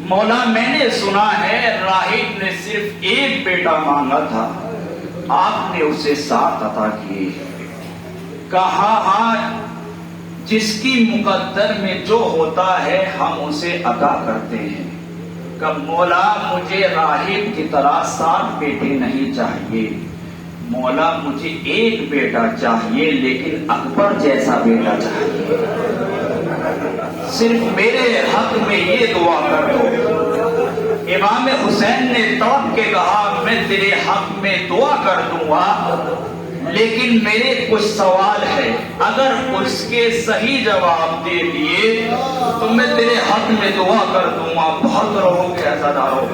مولا میں نے سنا ہے راہب نے صرف ایک بیٹا مانگا تھا، آپ نے اسے 7 عطا کیے۔ کہا ہاں، جس کی مقدر میں جو ہوتا ہے ہم اسے عطا کرتے ہیں۔ کہ مولا مجھے راہب کی طرح 7 بیٹے نہیں چاہیے، مولا مجھے ایک بیٹا چاہیے، لیکن اکبر جیسا بیٹا چاہیے۔ صرف میرے حق میں یہ دعا کر دو۔ امام حسین نے توڑ کے کہا میں تیرے حق میں دعا کر دوں گا، لیکن میرے کچھ سوال ہے، اگر اس کے صحیح جواب دے دیے تو میں تیرے حق میں دعا کر دوں گا۔ بہت رہو گے عزادارو۔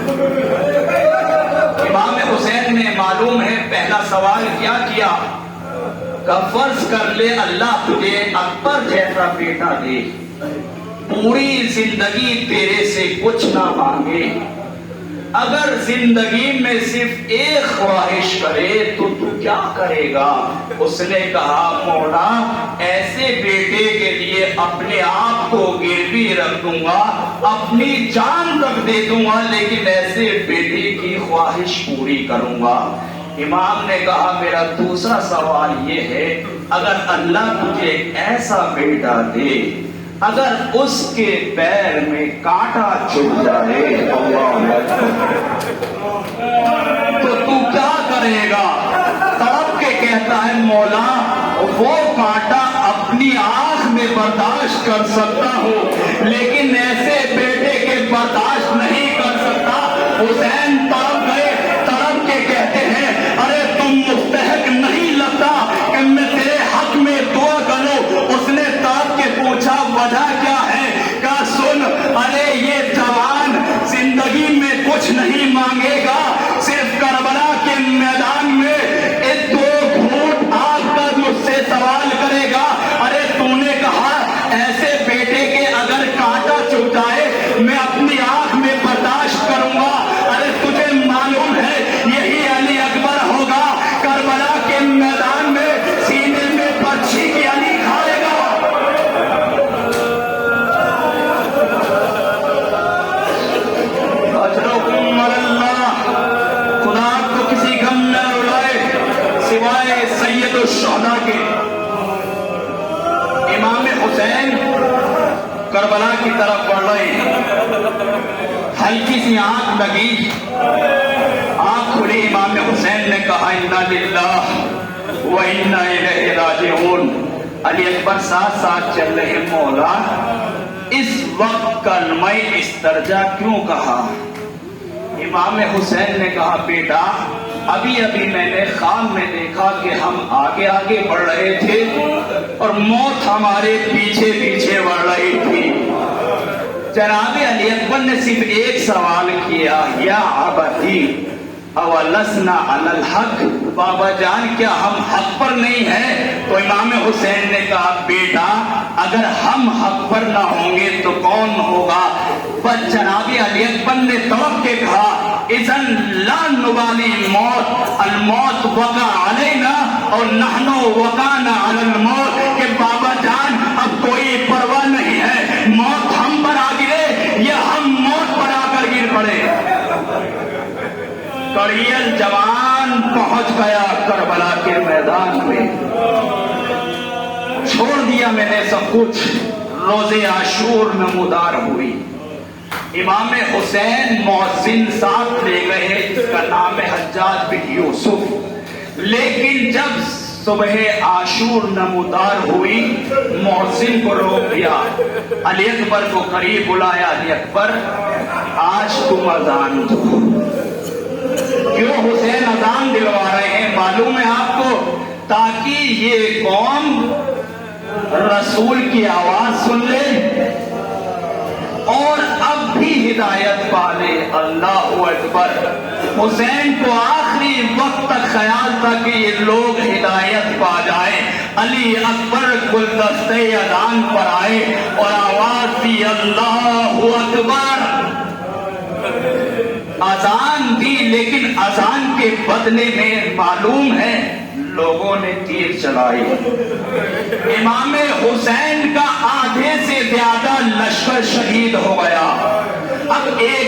امام حسین نے معلوم ہے پہلا سوال کیا کیا کہ فرض کر لے اللہ تجھے اکبر جیسا بیٹا دے، پوری زندگی تیرے سے کچھ نہ مانگے، اگر زندگی میں صرف ایک خواہش کرے تو تو کیا کرے گا؟ اس نے کہا مولا ایسے بیٹے کے لیے اپنے آپ کو گروی رکھ دوں گا، اپنی جان تک دے دوں گا، لیکن ایسے بیٹے کی خواہش پوری کروں گا۔ امام نے کہا میرا دوسرا سوال یہ ہے، اگر اللہ تجھے ایسا بیٹا دے، اگر اس کے پیر میں کانٹا چبھ جائے تو تو کیا کرے گا؟ تڑپ کے کہتا ہے مولا وہ کانٹا اپنی آنکھ میں برداشت کر سکتا ہوں، لیکن ایسے بیٹے کے برداشت نہیں کر سکتا۔ حسین تڑپ گئے، تڑپ کے کہتے ہیں ارے تم مستحق نہیں لگتا کہ میں تیرے حق میں دعا کروں۔ اس نے تڑپ کے پوچھا وجہ کیا ہے؟ کہا سن، ارے یہ جوان زندگی میں کچھ نہیں مانگے گا، صرف کربلا کے میدان میں ایک 2 گھونٹ آگ کا مجھ سے سوال کرے گا۔ ارے تو نے کہا ایسے بیٹے کے اگر کانٹا چبھ جائے میں اپنی آنکھ میں برداشت کروں گا۔ ارے تجھے معلوم ہے یہی علی اکبر ہوگا، کربلا کے میدان میں سینے میں برچھی کی علی کھائے گا۔ خدا کو کسی غم نہ رلائے سوائے سید الشہداء کے۔ امام حسین کربلا کی طرف بڑھ رہے، ہلکی سی آنکھ لگی، آنکھ کھلی، امام حسین نے کہا انا للہ و انا الیہ راجعون۔ علی اکبر ساتھ ساتھ چل رہے، مولا اس وقت کلمہ استرجا کیوں کہا؟ امام حسین نے کہا بیٹا ابھی میں نے خواب میں دیکھا کہ ہم آگے آگے بڑھ رہے تھے اور موت ہمارے پیچھے پیچھے بڑھ رہی تھی۔ جناب علی اکبر نے صرف ایک سوال کیا، یا ابتی اولسنا علی الحق، بابا جان کیا ہم حق پر نہیں ہیں؟ تو امام حسین نے کہا بیٹا اگر ہم حق پر نہ ہوں گے تو کون ہوگا؟ بس جناب علی اکبر نے توڑ کے کہا اذن لا نبالی موت، الموت وقع علینا اور نحن وقعنا علی الموت، کہ بابا جان اب کوئی پرواہ نہیں ہے، موت ہم پر آ گرے یا ہم موت پر آ کر گر پڑے۔ کڑیل جوان پہنچ گیا کربلا کے میدان میں، چھوڑ دیا میں نے سب کچھ، روز عاشور نمودار ہوئی۔ امام حسین مؤذن ساتھ لے گئے، اس کا نام ہے حجاج بن یوسف، لیکن جب صبح عاشور نمودار ہوئی مؤذن کو روک دیا، علی اکبر کو قریب بلایا، علی اکبر آج تم اذان دو۔ کیوں حسین اذان دلوا رہے ہیں معلوم ہے آپ کو؟ تاکہ یہ قوم رسول کی آواز سن لے اور اب بھی ہدایت پا لے۔ اللہ اکبر۔ حسین کو آخری وقت تک خیال تھا کہ یہ لوگ ہدایت پا جائیں۔ علی اکبر گلدستے اذان پر آئے اور آواز دی اللہ اکبر، اذان دی، لیکن اذان کے بدلے میں معلوم ہے لوگوں نے تیر چلائی۔ امام حسین کا آدھے سے زیادہ لشکر شہید ہو گیا۔ اب ایک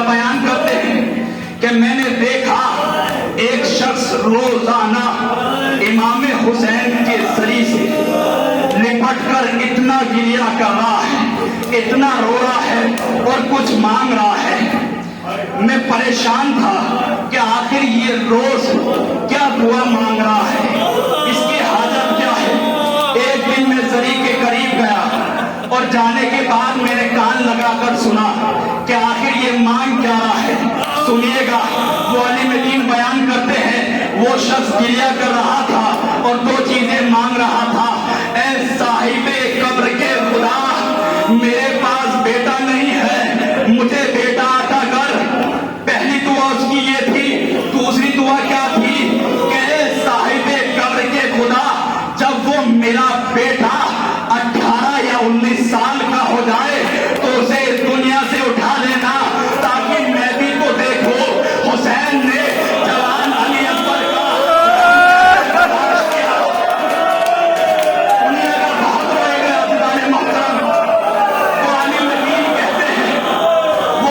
کیا بیان کرتے ہیں کہ میں نے دیکھا ایک شخص روزانہ امام حسین کے سری سے لپٹ کر اتنا گریہ کر رہا ہے، اتنا رو رہا ہے اور کچھ مانگ رہا ہے۔ میں پریشان تھا کہ آخر یہ روز کیا دعا مانگ رہا ہے، اس کی حاجت کیا ہے۔ ایک دن میں زری کے قریب گیا اور جانے کے بعد میں نے کان لگا کر سنا کہ آخر یہ مانگ کیا رہا ہے۔ سنیے گا، وہ عالم دین بیان کرتے ہیں وہ شخص گریہ کر رہا تھا اور دو چیزیں مانگ رہا تھا۔ اے صاحب قبر کے خدا، میرے پاس بیٹا نہیں ہے، مجھے بیٹا عطا کر۔ پہلی دعا اس کی یہ تھی۔ دوسری دعا کیا تھی کہ اے صاحب قبر کے خدا، جب وہ میرا بیٹا 18 یا 19 سال کا ہو جائے تو اسے اس دنیا سے اٹھا لینا تاکہ میں بھی تو دیکھوں حسین نے جوان علی اکبر کا دنیا کا بہت روئے گا۔ عزیزان محترم، قرآن مجید کہتے ہیں وہ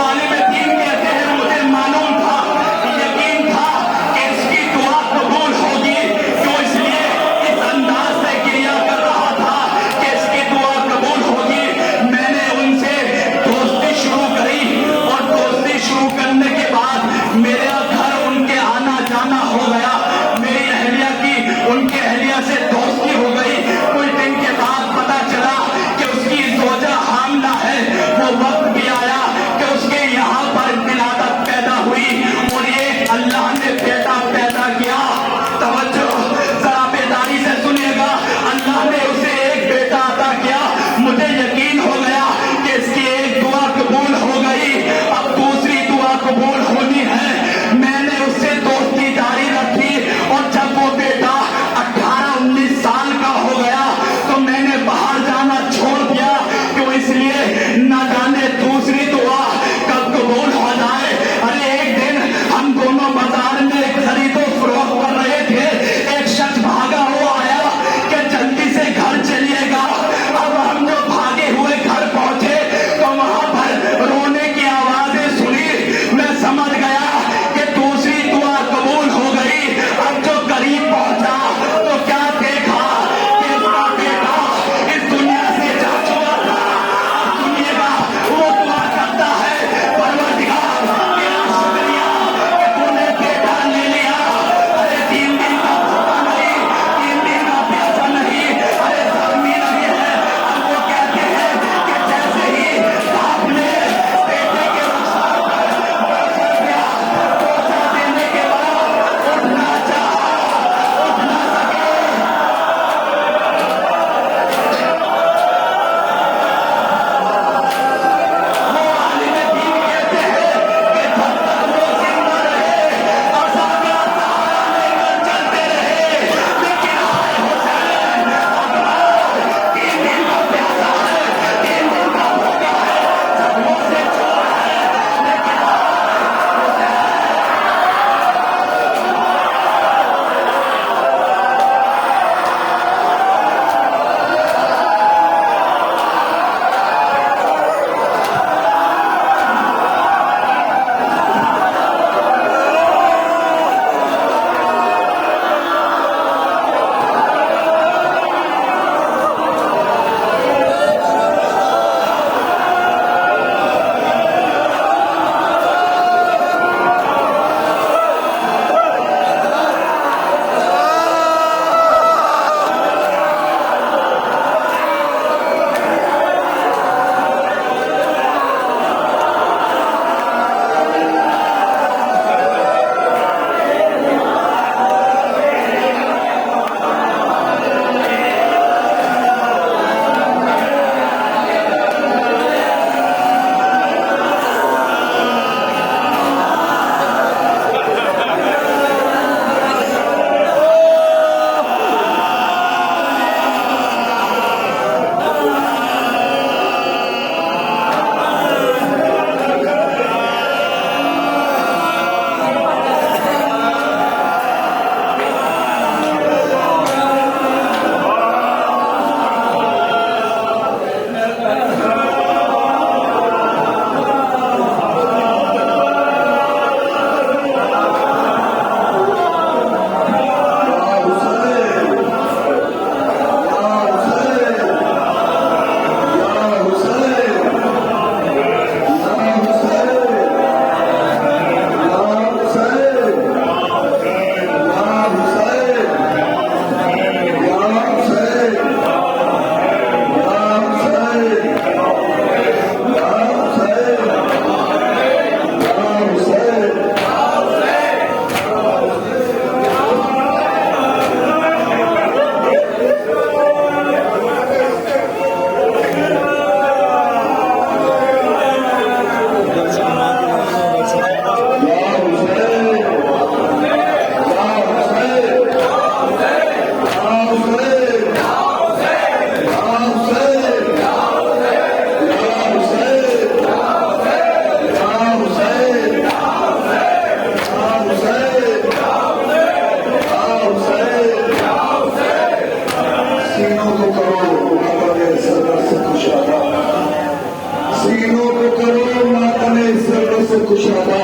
سے کشادہ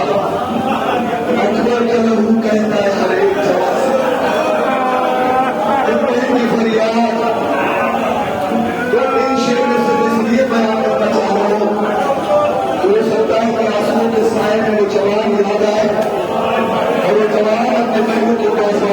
اکبر کا لہو کہتا ہے ہر ایک جوان سے کی فریاد جو ان شعر میں سے اس لیے بیان کرنا چاہ رہا ہوں کہ وہ سرکار کے آنسوؤں کے سائے میں وہ جوان یاد آئے اور وہ جوان اپنے بہنوں کے پاس